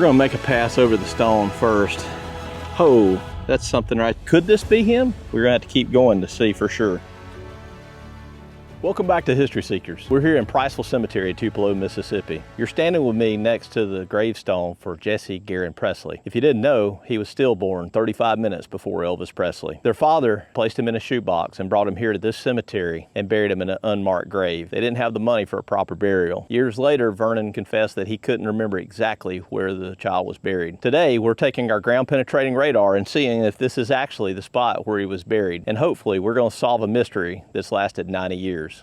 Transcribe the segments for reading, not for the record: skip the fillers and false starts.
gonna make a pass over the stone first. Oh, that's something, right? Could this be him? We're gonna have to keep going to see for sure. Welcome back to History Seekers. We're here in Priceville Cemetery, Tupelo, Mississippi. You're standing with me next to the gravestone for Jesse Garon Presley. If you didn't know, he was stillborn 35 minutes before Elvis Presley. Their father placed him in a shoebox and brought him here to this cemetery and buried him in an unmarked grave. They didn't have the money for a proper burial. Years later, Vernon confessed that he couldn't remember exactly where the child was buried. Today, we're taking our ground-penetrating radar and seeing if this is actually the spot where he was buried. And hopefully, we're going to solve a mystery that's lasted 90 years.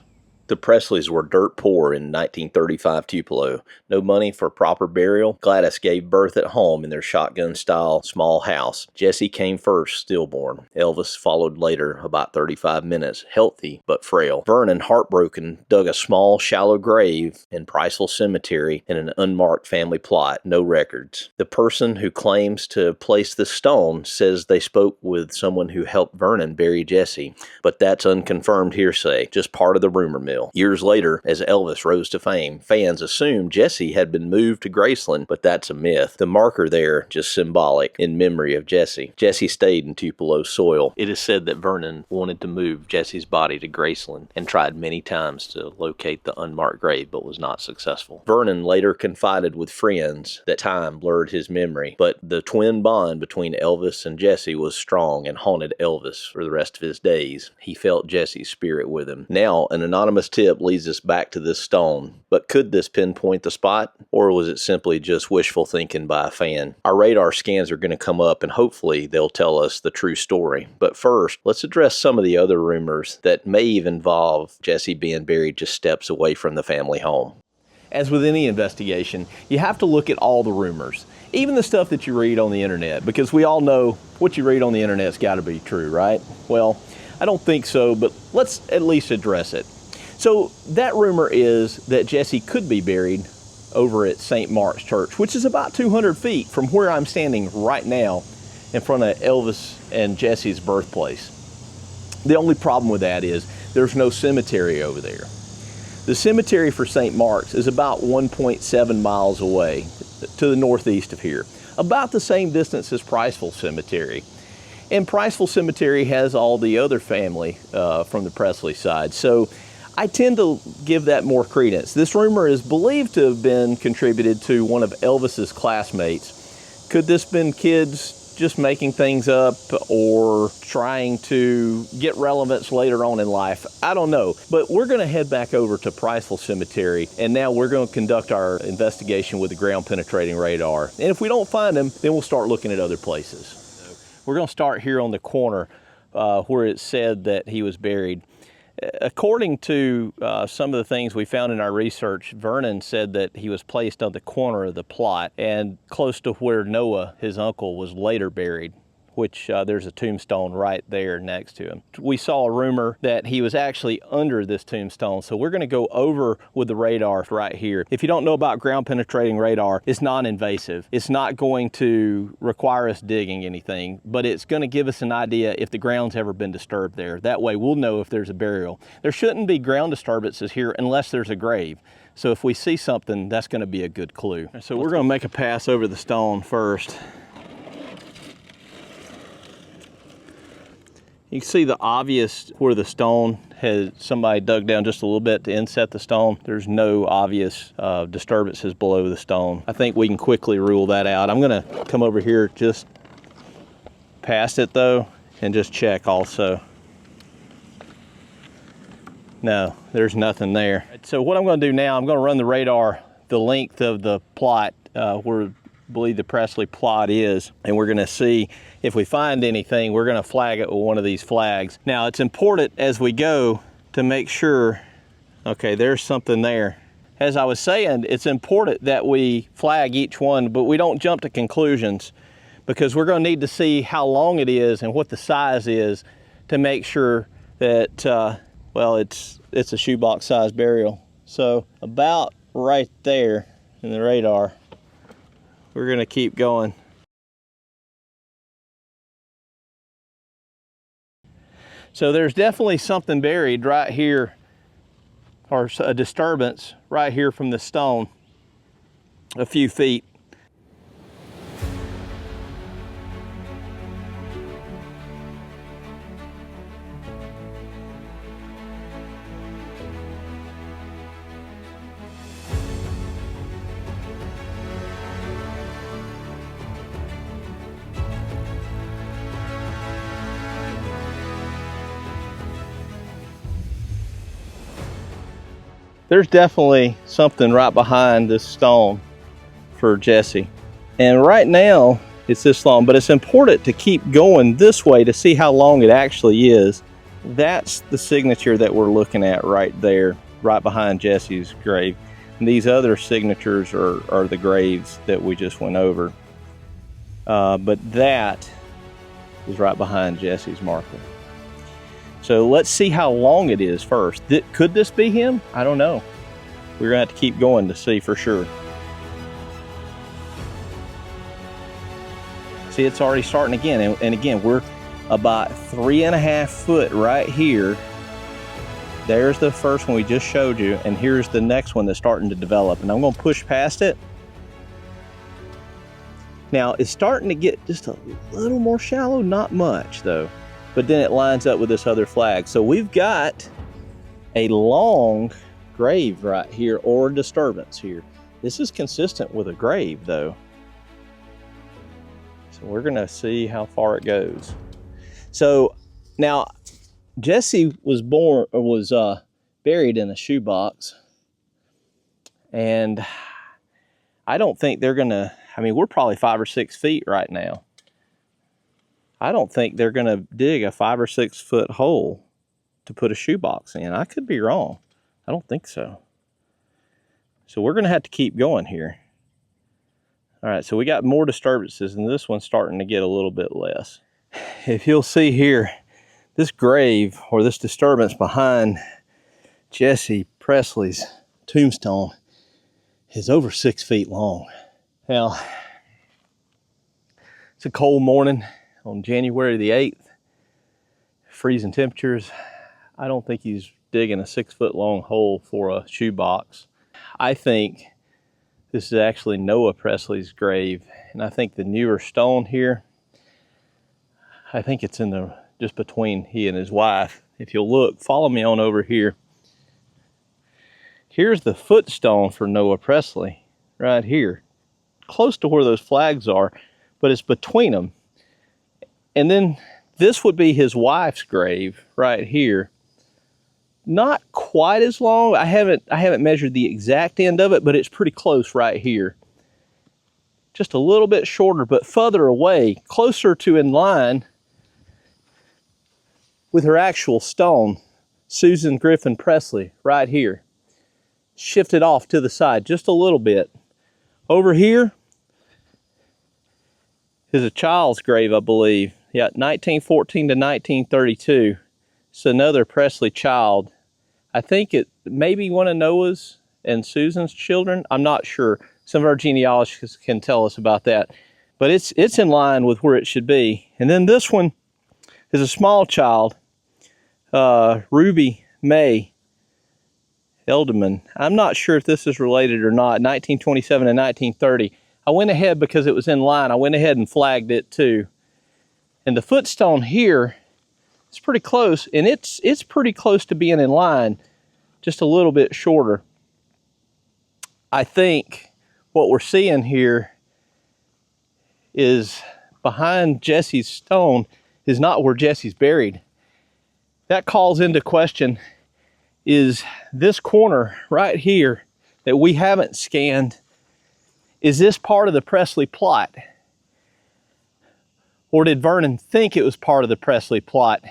The Presleys were dirt poor in 1935 Tupelo. No money for proper burial. Gladys gave birth at home in their shotgun-style small house. Jessie came first, stillborn. Elvis followed later, about 35 minutes, healthy but frail. Vernon, heartbroken, dug a small, shallow grave in Priceville Cemetery in an unmarked family plot. No records. The person who claims to have placed the stone says they spoke with someone who helped Vernon bury Jessie, but that's unconfirmed hearsay, just part of the rumor mill. Years later, as Elvis rose to fame, fans assumed Jessie had been moved to Graceland, but that's a myth. The marker there, just symbolic, in memory of Jessie. Jessie stayed in Tupelo soil. It is said that Vernon wanted to move Jessie's body to Graceland and tried many times to locate the unmarked grave, but was not successful. Vernon later confided with friends that time blurred his memory, but the twin bond between Elvis and Jessie was strong and haunted Elvis for the rest of his days. He felt Jessie's spirit with him. Now, an anonymous tip leads us back to this stone, but could this pinpoint the spot, or was it simply just wishful thinking by a fan? Our radar scans are going to come up and hopefully they'll tell us the true story. But first, let's address some of the other rumors that may even involve Jessie being buried just steps away from the family home. As with any investigation, you have to look at all the rumors, even the stuff that you read on the internet, because we all know what you read on the internet's got to be true, right? Well, I don't think so, but let's at least address it. So that rumor is that Jessie could be buried over at St. Mark's Church, which is about 200 feet from where I'm standing right now in front of Elvis and Jessie's birthplace. The only problem with that is there's no cemetery over there. The cemetery for St. Mark's is about 1.7 miles away to the northeast of here, about the same distance as Priceville Cemetery. And Priceville Cemetery has all the other family from the Presley side. So I tend to give that more credence. This rumor is believed to have been contributed to one of Elvis's classmates. Could this been kids just making things up or trying to get relevance later on in life? I don't know. But we're going to head back over to Priceville Cemetery, and now we're going to conduct our investigation with the ground penetrating radar. And if we don't find them, then we'll start looking at other places. So we're going to start here on the corner where it said that he was buried. According to some of the things we found in our research, Vernon said that he was placed on the corner of the plot and close to where Noah, his uncle, was later buried, which there's a tombstone right there next to him. We saw a rumor that he was actually under this tombstone, so we're going to go over with the radar right here. If you don't know about ground penetrating radar, it's non-invasive. It's not going to require us digging anything, but it's going to give us an idea if the ground's ever been disturbed there. That way we'll know if there's a burial. There shouldn't be ground disturbances here unless there's a grave. So if we see something, that's going to be a good clue. So we're going to make a pass over the stone first. You can see the obvious where the stone has somebody dug down just a little bit to inset the stone. There's no obvious disturbances below the stone. I think we can quickly rule that out. I'm gonna come over here just past it though and just check also. No, there's nothing there. So what I'm gonna do now, I'm gonna run the radar the length of the plot where I believe the Presley plot is, and we're going to see if we find anything. We're going to flag it with one of these flags. Now it's important as we go to make sure, okay, there's something there. As I was saying, it's important that we flag each one, but we don't jump to conclusions, because we're going to need to see how long it is and what the size is to make sure that well, it's a shoebox-sized burial. So about right there in the radar. We're going to keep going. So there's definitely something buried right here, or a disturbance right here from the stone, a few feet. there's definitely something right behind this stone for Jessie. And right now it's this long, but it's important to keep going this way to see how long it actually is. That's the signature that we're looking at right there, right behind Jessie's grave. And these other signatures are the graves that we just went over. But that is right behind Jessie's marker. So let's see how long it is first. Could this be him? I don't know. We're gonna have to keep going to see for sure. See, it's already starting again. And again, we're about 3.5 foot right here. There's the first one we just showed you. And here's the next one that's starting to develop. And I'm gonna push past it. Now, it's starting to get just a little more shallow, not much though. But then it lines up with this other flag. So we've got a long grave right here, or disturbance here. This is consistent with a grave though. So we're gonna see how far it goes. So now Jessie was buried in a shoebox, and I don't think they're gonna, I mean, we're probably 5 or 6 feet right now. I don't think they're gonna dig a 5 or 6 foot hole to put a shoebox in. I could be wrong. I don't think so. So we're gonna have to keep going here. All right, so we got more disturbances, and this one's starting to get a little bit less. If you'll see here, this grave, or this disturbance behind Jesse Presley's tombstone, is over 6 feet long. Now, it's a cold morning on January the 8th, freezing temperatures. I don't think he's digging a 6 foot long hole for a shoebox. I think this is actually Noah Presley's grave, and I think the newer stone here, I think it's in the, just between he and his wife. If you'll look, follow me on over here. Here's the footstone for Noah Presley, right here, close to where those flags are, but it's between them. And then this would be his wife's grave right here. Not quite as long. I haven't measured the exact end of it, but it's pretty close right here. Just a little bit shorter, but further away, closer to in line with her actual stone, Susan Griffin Presley, right here. Shifted off to the side just a little bit. Over here is a child's grave, I believe. Yeah, 1914 to 1932. It's another Presley child. I think it may be one of Noah's and Susan's children. I'm not sure. Some of our genealogists can tell us about that. But it's in line with where it should be. And then this one is a small child, Ruby May Elderman. I'm not sure if this is related or not, 1927 and 1930. I went ahead because it was in line. I went ahead and flagged it too. And the footstone here, it's pretty close, and it's pretty close to being in line, just a little bit shorter. I think what we're seeing here is behind Jesse's stone is not where Jesse's buried. That calls into question, is this corner right here that we haven't scanned, is this part of the Presley plot? Or did Vernon think it was part of the Presley plot?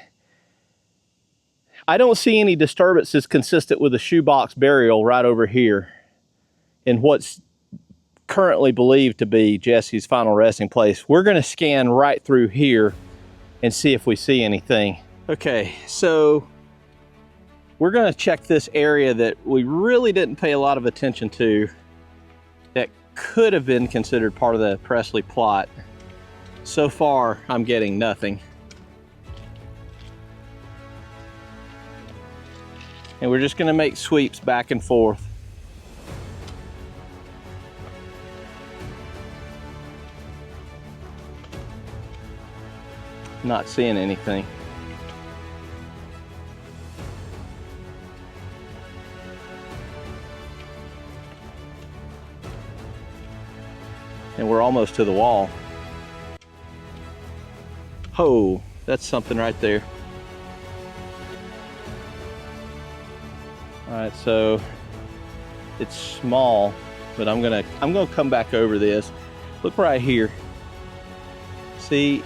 I don't see any disturbances consistent with a shoebox burial right over here in what's currently believed to be Jesse's final resting place. We're gonna scan right through here and see if we see anything. Okay, so we're gonna check this area that we really didn't pay a lot of attention to that could have been considered part of the Presley plot. So far, I'm getting nothing. And we're just gonna make sweeps back and forth. Not seeing anything. And we're almost to the wall. Oh, that's something right there. All right, so It's small, but I'm gonna come back over this. Look right here. See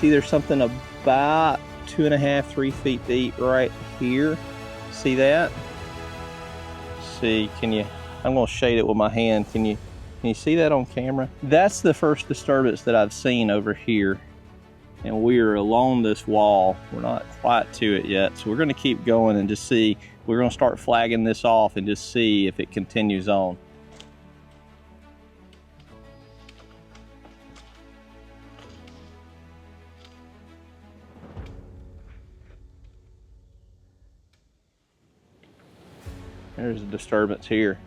there's something about 2.5, 3 feet deep right here. See that? See, I'm gonna shade it with my hand. Can you see that on camera? That's the first disturbance that I've seen over here. And we're along this wall. We're not quite to it yet. So we're gonna keep going and just see. We're gonna start flagging this off and just see if it continues on. There's a disturbance here.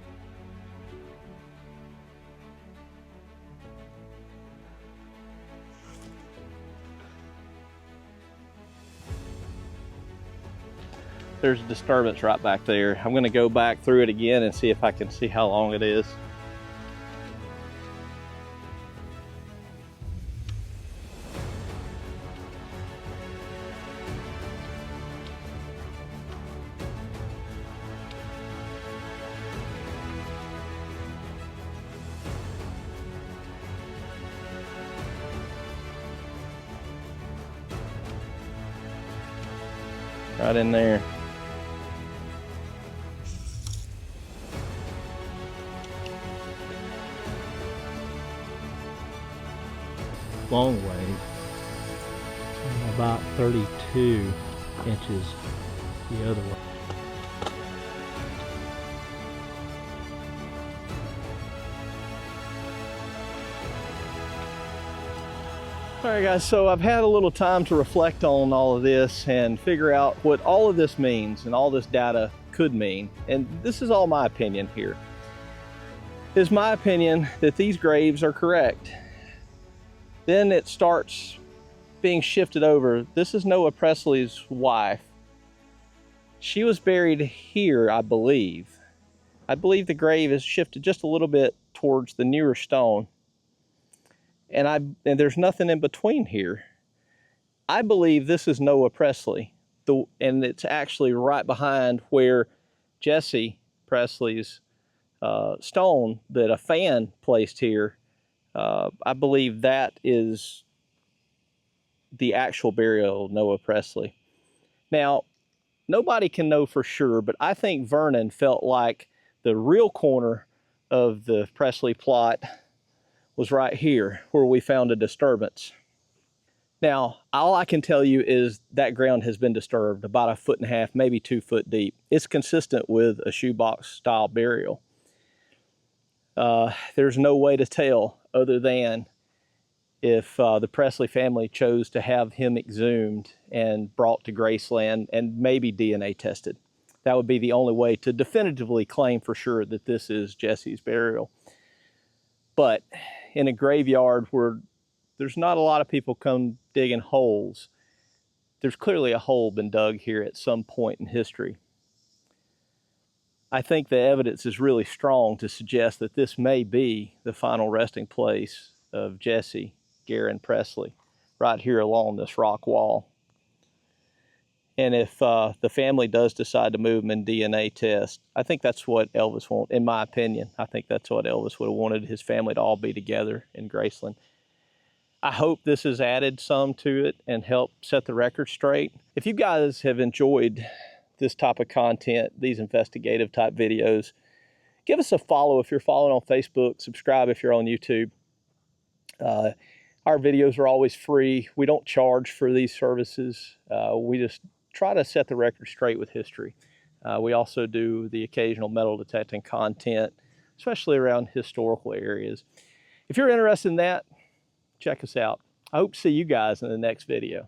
There's a disturbance right back there. I'm gonna go back through it again and see if I can see how long it is. Right in there. Long way, about 32 inches the other way. All right guys, so I've had a little time to reflect on all of this and figure out what all of this means and all this data could mean. And this is all my opinion here. It's my opinion that these graves are correct. Then it starts being shifted over. This is Noah Presley's wife. She was buried here, I believe. I believe the grave is shifted just a little bit towards the newer stone. And there's nothing in between here. I believe this is Noah Presley. And it's actually right behind where Jesse Presley's stone that a fan placed here. I believe that is the actual burial of Noah Presley. Now, nobody can know for sure, but I think Vernon felt like the real corner of the Presley plot was right here where we found a disturbance. Now, all I can tell you is that ground has been disturbed about 1.5 feet, maybe 2 foot deep. It's consistent with a shoebox style burial. There's no way to tell other than if the Presley family chose to have him exhumed and brought to Graceland and maybe DNA tested. That would be the only way to definitively claim for sure that this is Jesse's burial. But in a graveyard where there's not a lot of people come digging holes, there's clearly a hole been dug here at some point in history. I think the evidence is really strong to suggest that this may be the final resting place of Jesse Garon Presley, right here along this rock wall. And if the family does decide to move him in DNA test, I think that's what Elvis wanted, in my opinion. I think that's what Elvis would have wanted his family to all be together in Graceland. I hope this has added some to it and helped set the record straight. If you guys have enjoyed this type of content, these investigative type videos, give us a follow if you're following on Facebook, subscribe if you're on YouTube. Our videos are always free. We don't charge for these services. We just try to set the record straight with history. We also do the occasional metal detecting content, especially around historical areas. If you're interested in that, check us out. I hope to see you guys in the next video.